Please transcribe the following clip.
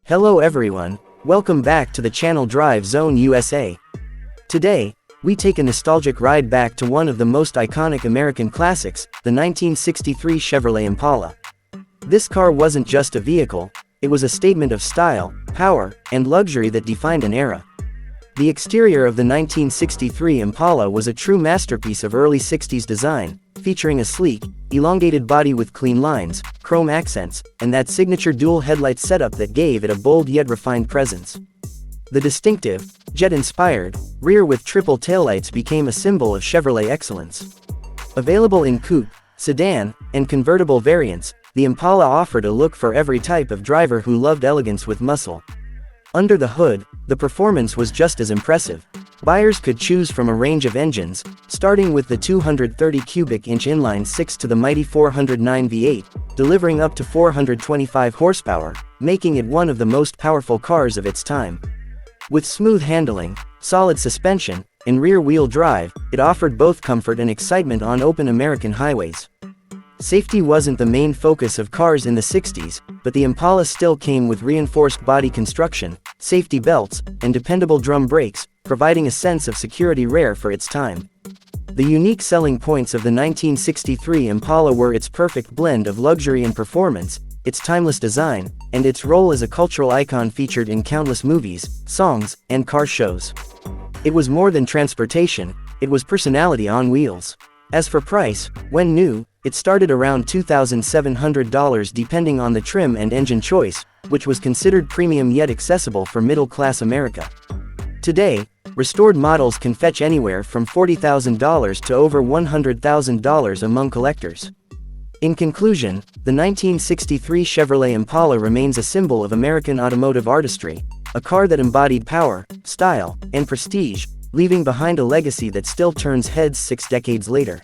Hello everyone, welcome back to the channel Drive Zone USA. Today, we take a nostalgic ride back to one of the most iconic American classics, the 1963 Chevrolet Impala. This car wasn't just a vehicle, it was a statement of style, power, and luxury that defined an era. The exterior of the 1963 Impala was a true masterpiece of early 60s design, featuring a sleek, elongated body with clean lines, chrome accents, and that signature dual headlight setup that gave it a bold yet refined presence. The distinctive, jet-inspired, rear with triple taillights became a symbol of Chevrolet excellence. Available in coupe, sedan, and convertible variants, the Impala offered a look for every type of driver who loved elegance with muscle. Under the hood, the performance was just as impressive. Buyers could choose from a range of engines, starting with the 230 cubic inch inline-six to the mighty 409 V8, delivering up to 425 horsepower, making it one of the most powerful cars of its time. With smooth handling, solid suspension, and rear-wheel drive, it offered both comfort and excitement on open American highways. Safety wasn't the main focus of cars in the 60s, but the Impala still came with reinforced body construction, safety belts, and dependable drum brakes, providing a sense of security rare for its time. The unique selling points of the 1963 Impala were its perfect blend of luxury and performance, its timeless design, and its role as a cultural icon featured in countless movies, songs, and car shows. It was more than transportation, it was personality on wheels. As for price, when new, it started around $2,700 depending on the trim and engine choice, which was considered premium yet accessible for middle-class America. Today, restored models can fetch anywhere from $40,000 to over $100,000 among collectors. In conclusion, the 1963 Chevrolet Impala remains a symbol of American automotive artistry, a car that embodied power, style, and prestige, leaving behind a legacy that still turns heads 6 decades later.